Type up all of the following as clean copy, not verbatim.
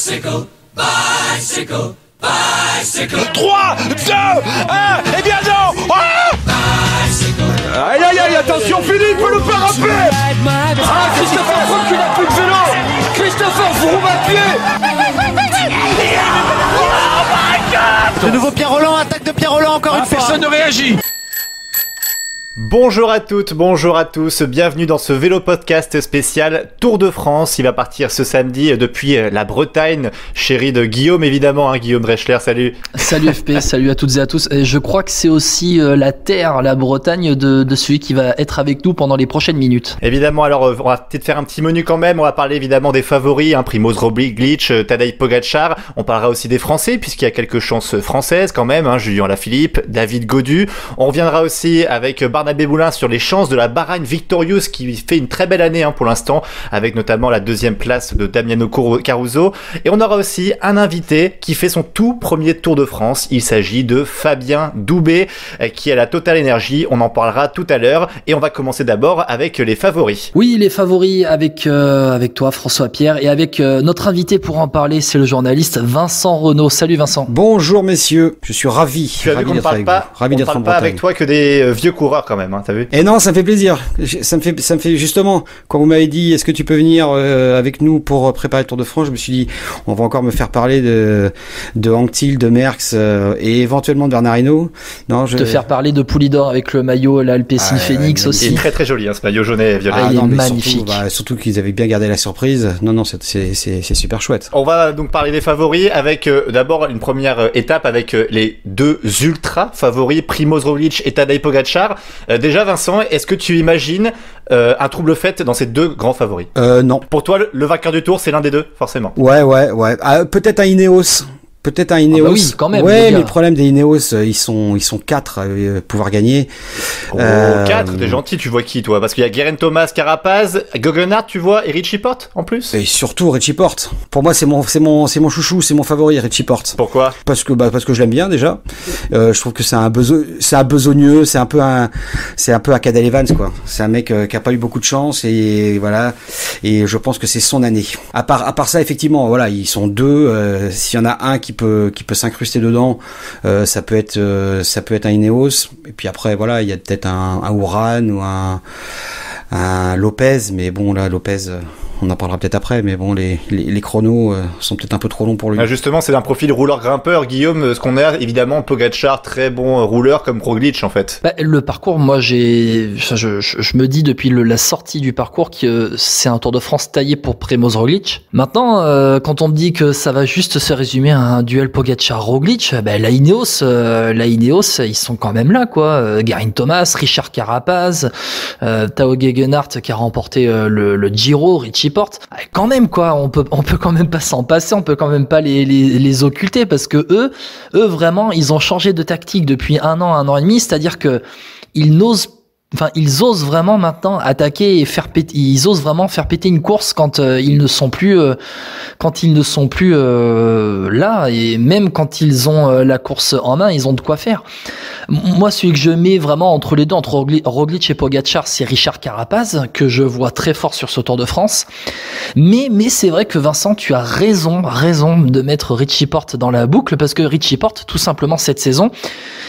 Bicycle, bicycle, bicycle. 3, 2, 1, eh bien non. Aïe aïe aïe, attention Philippe, le parapet. Ah, Christopher Froome qui n'a plus de vélo. Christopher Froome à pied. Oh my God. De nouveau Pierre Rolland, attaque de Pierre Rolland encore une fois. Personne ne réagit. Bonjour à toutes, bonjour à tous, bienvenue dans ce vélo podcast spécial Tour de France. Il va partir ce samedi depuis la Bretagne, chérie de Guillaume évidemment, hein, Guillaume Dreschler, salut. Salut FP, salut à toutes et à tous. Et je crois que c'est aussi la terre, la Bretagne de celui qui va être avec nous pendant les prochaines minutes. Évidemment, alors on va peut-être faire un petit menu quand même, on va parler évidemment des favoris, hein, Primoz Roglic, Tadej Pogačar, on parlera aussi des Français puisqu'il y a quelques chances françaises quand même, hein, Julien Lafilippe, David Gaudu. On reviendra aussi avec Barnabé Boulin sur les chances de la Bahrain Victorious qui fait une très belle année, hein, pour l'instant, avec notamment la deuxième place de Damiano Caruso. Et on aura aussi un invité qui fait son tout premier Tour de France. Il s'agit de Fabien Doubé qui a la Total Energy. On en parlera tout à l'heure et on va commencer d'abord avec les favoris. Oui, les favoris avec toi François Pierre et avec notre invité pour en parler, c'est le journaliste Vincent Renaud. Salut Vincent. Bonjour messieurs, je suis ravi. Tu as vu qu'on ne parle pas, avec toi que des vieux coureurs quand même, hein, t'as vu? Et non, ça me fait plaisir. Ça me fait justement, quand vous m'avez dit est-ce que tu peux venir avec nous pour préparer le Tour de France, je me suis dit on va encore me faire parler de Anquetil, de Merckx et éventuellement de Bernard Hinault. Non, te faire parler de Poulidor avec le maillot l'Alpecin Phoenix aussi. Il est très très joli, hein, ce maillot jaune et violet. Il est magnifique. Surtout qu'ils avaient bien gardé la surprise. Non, c'est super chouette. On va donc parler des favoris avec d'abord une première étape avec les deux ultra favoris, Primoz Roglic et Tadej Pogačar. Déjà Vincent, est-ce que tu imagines un trouble fait dans ces deux grands favoris? Non. Pour toi, le vainqueur du Tour, c'est l'un des deux, forcément. Ouais. Peut-être un Ineos. Peut-être un Ineos. Ah bah oui, quand même. Ouais, mais le problème des Ineos, ils sont 4 à pouvoir gagner. 4, t'es gentil, tu vois qui toi? Parce qu'il y a Geraint Thomas, Carapaz, Geoghenaert, tu vois, et Richie Porte en plus. Et surtout Richie Porte. Pour moi, c'est mon chouchou, c'est mon favori, Richie Porte. Pourquoi? Parce que je l'aime bien déjà. Je trouve que c'est un besogneux, c'est un peu un Cadel Evans quoi. C'est un mec qui a pas eu beaucoup de chance et voilà. Et je pense que c'est son année. À part ça, effectivement, voilà, ils sont deux. S'il y en a un qui peut s'incruster dedans, ça peut être un Ineos, et puis après voilà, il y a peut-être un Uran ou un Lopez, mais bon là Lopez on en parlera peut-être après, mais bon les chronos sont peut-être un peu trop longs pour lui. Justement, c'est un profil rouleur-grimpeur, Guillaume, ce qu'on a évidemment Pogačar, très bon rouleur comme Roglic en fait. Le parcours, moi je me dis depuis la sortie du parcours que c'est un Tour de France taillé pour Primoz Roglic. Maintenant, quand on me dit que ça va juste se résumer à un duel Pogačar-Roglic, la Ineos, ils sont quand même là quoi. Geraint Thomas, Richard Carapaz, Tao Geoghenaert qui a remporté le Giro, Richie Porte, quand même quoi, on peut quand même pas s'en passer, on peut quand même pas les occulter parce que eux vraiment, ils ont changé de tactique depuis un an et demi, c'est-à-dire que ils osent vraiment maintenant attaquer et ils osent vraiment faire péter une course quand ils ne sont plus là, et même quand ils ont la course en main, ils ont de quoi faire. Moi, celui que je mets vraiment entre les deux, entre Roglic et Pogačar, c'est Richard Carapaz, que je vois très fort sur ce Tour de France. Mais c'est vrai que Vincent, tu as raison de mettre Richie Porte dans la boucle, parce que Richie Porte, tout simplement cette saison,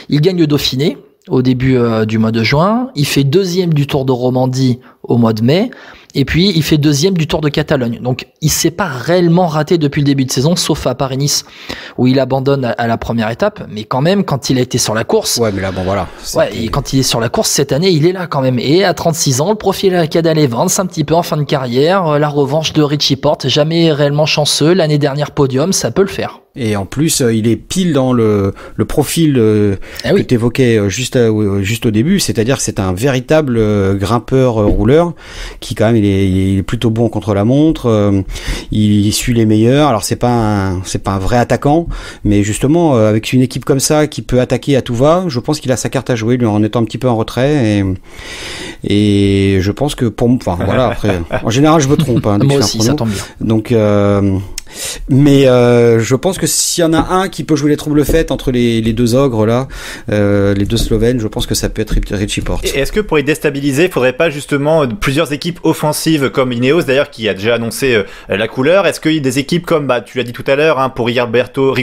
il gagne le Dauphiné au début du mois de juin, il fait deuxième du Tour de Romandie au mois de mai, et puis il fait deuxième du Tour de Catalogne. Donc il s'est pas réellement raté depuis le début de saison, sauf à Paris-Nice où il abandonne à la première étape, mais quand même quand il a été sur la course. Ouais, mais là bon voilà. Et quand il est sur la course cette année, il est là quand même. Et à 36 ans, le profil à Cadel Evans, un petit peu en fin de carrière, la revanche de Richie Porte, jamais réellement chanceux, l'année dernière podium, ça peut le faire. Et en plus, il est pile dans le profil que tu évoquais juste au début, c'est-à-dire que c'est un véritable grimpeur rouleur qui quand même il est plutôt bon contre la montre, il suit les meilleurs. Alors c'est pas un vrai attaquant, mais justement avec une équipe comme ça qui peut attaquer à tout va, je pense qu'il a sa carte à jouer lui en étant un petit peu en retrait et je pense que voilà, après en général je me trompe hein, moi aussi ça tombe bien. Donc Mais je pense que s'il y en a un qui peut jouer les troubles faites entre les deux ogres là, les deux Slovènes, je pense que ça peut être Richie Porte. Et est-ce que pour les déstabiliser, il faudrait pas justement plusieurs équipes offensives comme Ineos d'ailleurs qui a déjà annoncé la couleur? Est-ce qu'il y a des équipes comme tu l'as dit tout à l'heure pour Rigoberto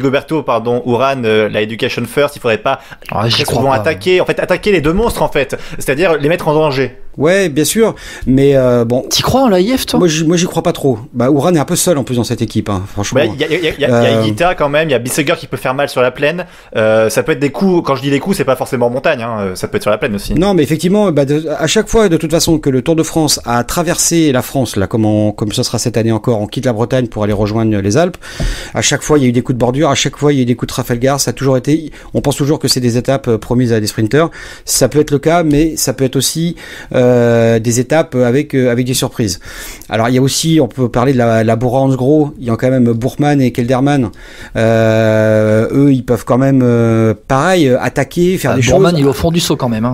Uran, la Education First, il faudrait pas très souvent attaquer les deux monstres en fait, c'est-à-dire les mettre en danger? Ouais, bien sûr, mais bon. T'y crois en l'AIF, toi? Moi, j'y crois pas trop. Uran est un peu seul en plus dans cette équipe, franchement. Il y a Higuita quand même, il y a Bissegger qui peut faire mal sur la plaine. Ça peut être des coups. Quand je dis des coups, c'est pas forcément en montagne, ça peut être sur la plaine aussi. Non, mais effectivement, à chaque fois, de toute façon, que le Tour de France a traversé la France, là, comme ce sera cette année encore, on quitte la Bretagne pour aller rejoindre les Alpes. À chaque fois, il y a eu des coups de bordure. À chaque fois, il y a eu des coups de Trafalgar. Ça a toujours été. On pense toujours que c'est des étapes promises à des sprinters. Ça peut être le cas, mais ça peut être aussi des étapes avec des surprises. Alors il y a aussi, on peut parler de la Bora-Hansgrohe, il y a quand même Bourman et Kelderman, eux ils peuvent quand même pareil attaquer, faire des choses. Bourman il est au fond du saut quand même.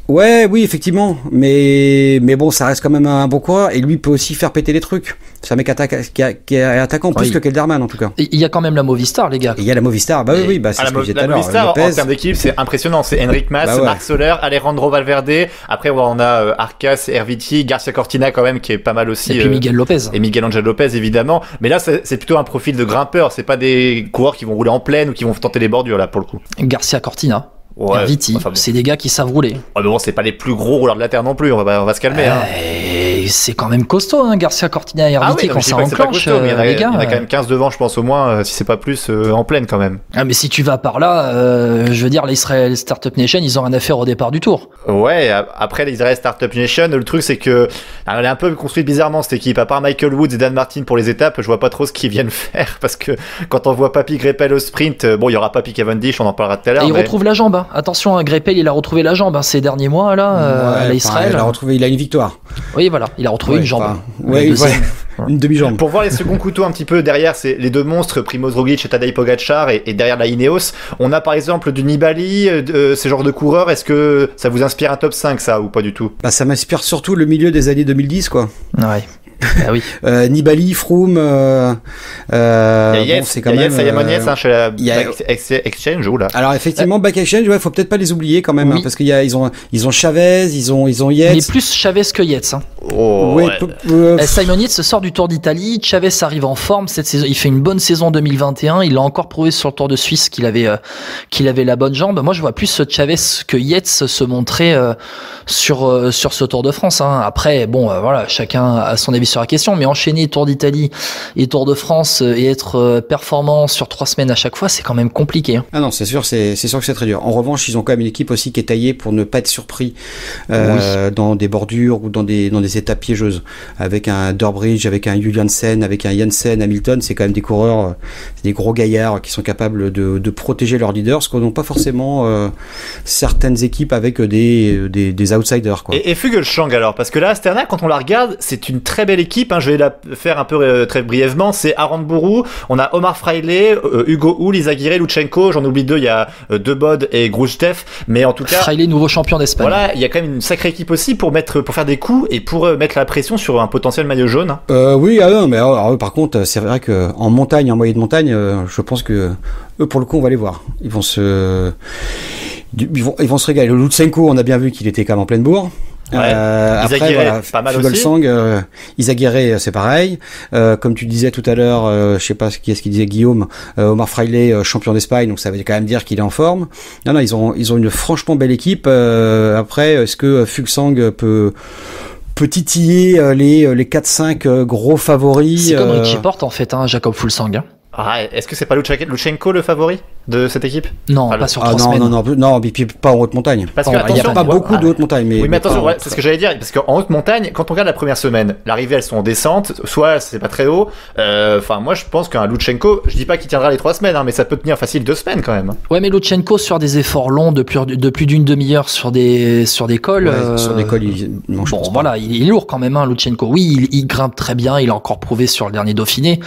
Ouais, oui, effectivement, mais bon, ça reste quand même un bon coureur et lui peut aussi faire péter les trucs. C'est un mec qui est attaquant plus que Kelderman en tout cas. Il y a quand même la Movistar, les gars. Il y a la Movistar, c'est ce que je disais tout à l'heure. La Movistar, en termes d'équipe, c'est impressionnant. C'est Enric Mas, Marc Soler, Alejandro Valverde. Après, on a Arcas, Erviti, Garcia Cortina quand même qui est pas mal aussi. Et puis Miguel Lopez. Et Miguel Angel Lopez évidemment. Mais là, c'est plutôt un profil de grimpeur. C'est pas des coureurs qui vont rouler en plaine ou qui vont tenter les bordures là pour le coup. Garcia Cortina. Ouais, Erviti, c'est des gars qui savent rouler. Mais bon, c'est pas les plus gros rouleurs de la terre non plus, on va se calmer. C'est quand même costaud, Garcia Cortina et Erviti quand ça enclenche. Il y en a quand même 15 devant, je pense au moins, si c'est pas plus en pleine quand même. Ah, mais si tu vas par là, je veux dire, l'Israel Startup Nation, ils ont rien à faire au départ du tour. Ouais, après l'Israel Startup Nation, le truc c'est que elle est un peu construite bizarrement cette équipe. À part Michael Woods et Dan Martin pour les étapes, je vois pas trop ce qu'ils viennent faire parce que quand on voit Papy Greipel au sprint, il y aura Papy Cavendish, on en parlera tout à l'heure. Et il retrouve la jambe. Attention, Greipel, il a retrouvé la jambe ces derniers mois là, à l'Israël. Il a une victoire. Oui, voilà, il a retrouvé une jambe. Une demi-jambe. Pour voir les seconds couteaux un petit peu derrière, c'est les deux monstres, Primoz Roglic et Tadej Pogačar, et derrière la Ineos, on a par exemple du Nibali, ce genre de coureurs. Est-ce que ça vous inspire un top 5 ça ou pas du tout? Ça m'inspire surtout le milieu des années 2010 quoi. Ouais. Ah oui. Nibali, Froome, c'est quand même. Simon Yates chez la Exchange ou là. Alors effectivement, Back Exchange, faut peut-être pas les oublier quand même, parce qu'ils ont Chavez, ils ont Yates. Mais plus Chavez que Yates. Simon Yates sort du Tour d'Italie, Chavez arrive en forme cette saison, il fait une bonne saison 2021, il a encore prouvé sur le Tour de Suisse qu'il avait la bonne jambe. Moi je vois plus Chavez que Yates se montrer sur ce Tour de France. Après voilà, chacun a son avis sur la question, mais enchaîner Tour d'Italie et Tour de France et être performant sur 3 semaines à chaque fois, c'est quand même compliqué. Ah non, c'est sûr que c'est très dur. En revanche, ils ont quand même une équipe aussi qui est taillée pour ne pas être surpris dans des bordures ou dans des étapes piégeuses. Avec un Durbridge, avec un Juliansen, avec un Janssen, Hamilton, c'est quand même des coureurs, des gros gaillards qui sont capables de protéger leurs leaders, ce qu'on n'a pas forcément certaines équipes avec des outsiders quoi. Et Fuglsang alors, parce que là, Astana, quand on la regarde, c'est une très belle équipe, je vais la faire un peu très brièvement. C'est Aranburu, on a Omar Fraile, Hugo Hull, Izagirre, Lutsenko, j'en oublie 2, il y a Debod et Grujtev, mais en tout cas Fraile, nouveau champion d'Espagne. Voilà, il y a quand même une sacrée équipe aussi pour faire des coups et pour mettre la pression sur un potentiel maillot jaune. Oui, mais alors, par contre, c'est vrai que en montagne, en moyenne montagne, je pense que eux pour le coup on va les voir. Ils vont se régaler. Le Lutsenko, on a bien vu qu'il était quand même en pleine bourre. Après, voilà, pas mal Fuglsang, Izagirre, c'est pareil. Comme tu disais tout à l'heure, je sais pas qui est-ce qu'il disait, Guillaume, Omar Fraile, champion d'Espagne, donc ça veut quand même dire qu'il est en forme. Non, ils ont une franchement belle équipe. Après, est-ce que Fuglsang peut titiller les 4-5 gros favoris? C'est comme Richie Porte en fait, Jacob Fuglsang. Est-ce que c'est pas Lutsenko le favori de cette équipe? Non, pas sur 3 semaines. Non, puis pas en haute montagne. Parce que attention, pas beaucoup de haute montagne. Mais attention, c'est ce que j'allais dire, parce qu'en haute montagne, quand on regarde la première semaine, l'arrivée elles sont en descente, soit c'est pas très haut. Moi je pense qu'un Lutsenko, je dis pas qu'il tiendra les 3 semaines, mais ça peut tenir facile 2 semaines quand même. Ouais, mais Lutsenko sur des efforts longs de plus d'une demi-heure sur des cols. Sur des cols, voilà, il est lourd quand même, Lutsenko. Oui, il grimpe très bien, il a encore prouvé sur le dernier Dauphiné.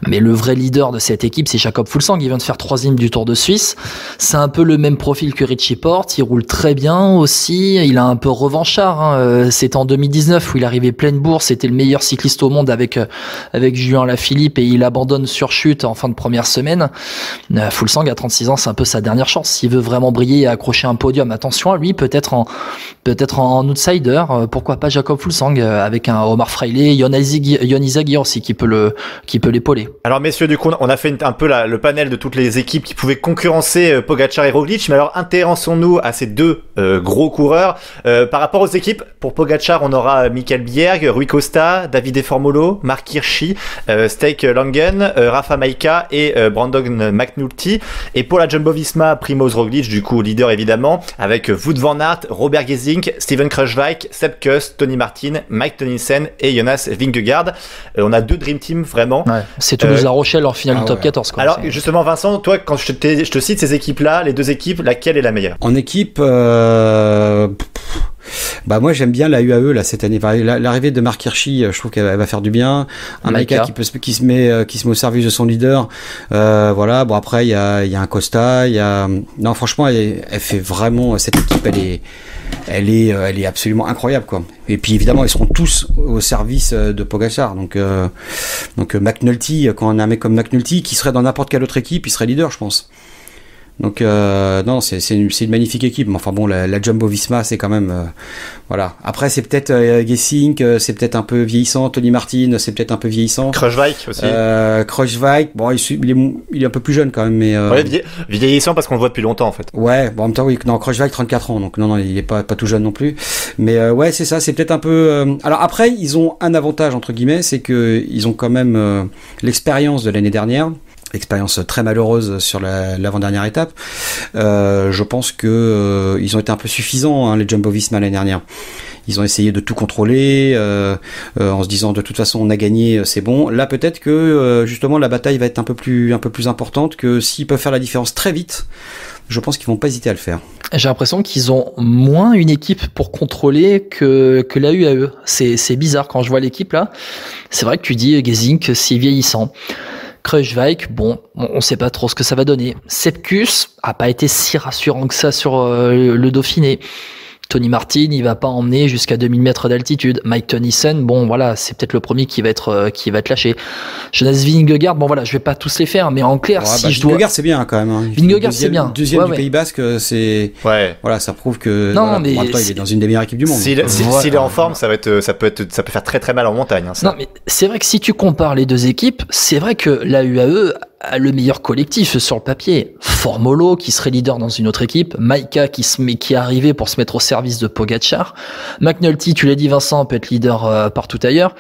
Mais le vrai leader de cette équipe, c'est Jacob Fuglsang. Il vient de faire 3e du Tour de Suisse. C'est un peu le même profil que Richie Porte. Il roule très bien aussi. Il a un peu revanchard. Hein. C'était en 2019 où il arrivait pleine bourse. C'était le meilleur cycliste au monde avec Julien Alaphilippe et il abandonne sur chute en fin de première semaine. Fuglsang à 36 ans, c'est un peu sa dernière chance. S'il veut vraiment briller et accrocher un podium, attention à lui, peut-être en outsider. Pourquoi pas Jakob Fuglsang avec un Omar Fraile, Yon Izagirre aussi qui peut l'épauler. Alors messieurs, du coup, on a fait un peu le panel de toutes les équipes qui pouvaient concurrencer Pogačar et Roglič, mais alors intéressons-nous à ces deux gros coureurs. Par rapport aux équipes, pour Pogačar, on aura Michael Bjerg, Rui Costa, Davide Formolo, Mark Hirschi, Stake Langen, Rafa Majka et Brandon McNulty. Et pour la Jumbo-Visma, Primoz Roglič, du coup leader évidemment, avec Wout van Aert, Robert Gesink, Steven Kruijswijk, Sepp Kuss, Tony Martin, Mike Tonnison et Jonas Vingegaard. On a deux Dream Team vraiment. Ouais, c'est Toulouse-La Rochelle en finale du top 14. Quoi. Alors justement Vincent, toi quand je te cite ces équipes-là, les deux équipes, laquelle est la meilleure? En équipe, bah moi j'aime bien la UAE là cette année. L'arrivée de Mark Hirschi, je trouve qu'elle va faire du bien. Un Majka qui se met au service de son leader. Voilà. Bon après il y a un Costa, non franchement elle fait vraiment cette équipe. Elle est absolument incroyable quoi. Et puis évidemment ils seront tous au service de Pogačar. Donc McNulty, quand on a un mec comme McNulty qui serait dans n'importe quelle autre équipe, il serait leader je pense. Donc non, c'est une magnifique équipe. Mais enfin bon, la Jumbo-Visma, c'est quand même voilà. Après, c'est peut-être Gesink, c'est peut-être un peu vieillissant. Tony Martin, c'est peut-être un peu vieillissant. Kruijswijk aussi. Kruijswijk, bon, il est un peu plus jeune quand même, mais ouais, vieillissant parce qu'on le voit depuis longtemps en fait. Ouais, bon en même temps oui, non, Kruijswijk 34 ans, donc non, il est pas tout jeune non plus. Mais ouais, c'est ça, c'est peut-être un peu. Alors après, ils ont un avantage entre guillemets, c'est que ils ont quand même l'expérience de l'année dernière. Expérience très malheureuse sur l'avant-dernière étape. Je pense que ils ont été un peu suffisants les Jumbo-Visma l'année dernière. Ils ont essayé de tout contrôler en se disant de toute façon on a gagné, c'est bon. Là peut-être que justement la bataille va être un peu plus importante, que s'ils peuvent faire la différence très vite, je pense qu'ils vont pas hésiter à le faire. J'ai l'impression qu'ils ont moins une équipe pour contrôler que la UAE. C'est bizarre quand je vois l'équipe là. C'est vrai que tu dis Gesink, c'est vieillissant. Kruijswijk, bon, on sait pas trop ce que ça va donner. Sepp Kuss a pas été si rassurant que ça sur le Dauphiné. Tony Martin, il va pas emmener jusqu'à 2000 mètres d'altitude. Mike Tonnison, bon voilà, c'est peut-être le premier qui va être lâché. Jonas Vingegaard, bon voilà, je vais pas tous les faire, mais en clair, si je dois. Vingegaard c'est bien quand même. Hein. Vingegaard c'est bien. Deuxième du Pays Basque, c'est. Ouais. Voilà, ça prouve que. Non, voilà, mais en même temps, il est dans une des meilleures équipes du monde. S'il est en forme, ça peut faire très très mal en montagne. Hein, ça. Non, mais c'est vrai que si tu compares les deux équipes, c'est vrai que la UAE a le meilleur collectif sur le papier. Formolo qui serait leader dans une autre équipe, Majka qui est arrivé pour se mettre au service de Pogačar, McNulty, tu l'as dit Vincent, peut être leader partout ailleurs.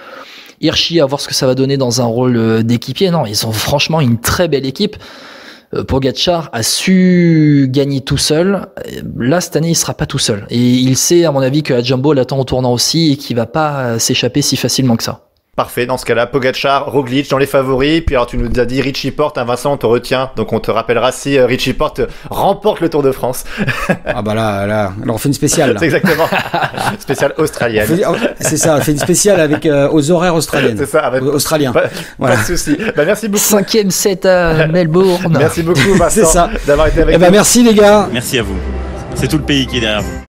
Hirschi, à voir ce que ça va donner dans un rôle d'équipier. Non, ils ont franchement une très belle équipe. Pogačar a su gagner tout seul. Là, cette année, il sera pas tout seul. Et il sait, à mon avis, que la Jumbo l'attend au tournant aussi et qu'il va pas s'échapper si facilement que ça. Parfait, dans ce cas-là, Pogačar, Roglič dans les favoris, puis alors tu nous as dit Richie Porte, Vincent, on te retient, donc on te rappellera si Richie Porte remporte le Tour de France. Ah bah là, alors on fait une spéciale. Là. C'est exactement, spéciale australienne. C'est ça, on fait une spéciale avec aux horaires australiennes. C'est ça, avec australiens. Pas de souci. Bah merci beaucoup. 5e set à Melbourne. Merci beaucoup Vincent c'est ça. d'avoir été avec nous. Merci les gars. Merci à vous. C'est tout le pays qui est derrière vous.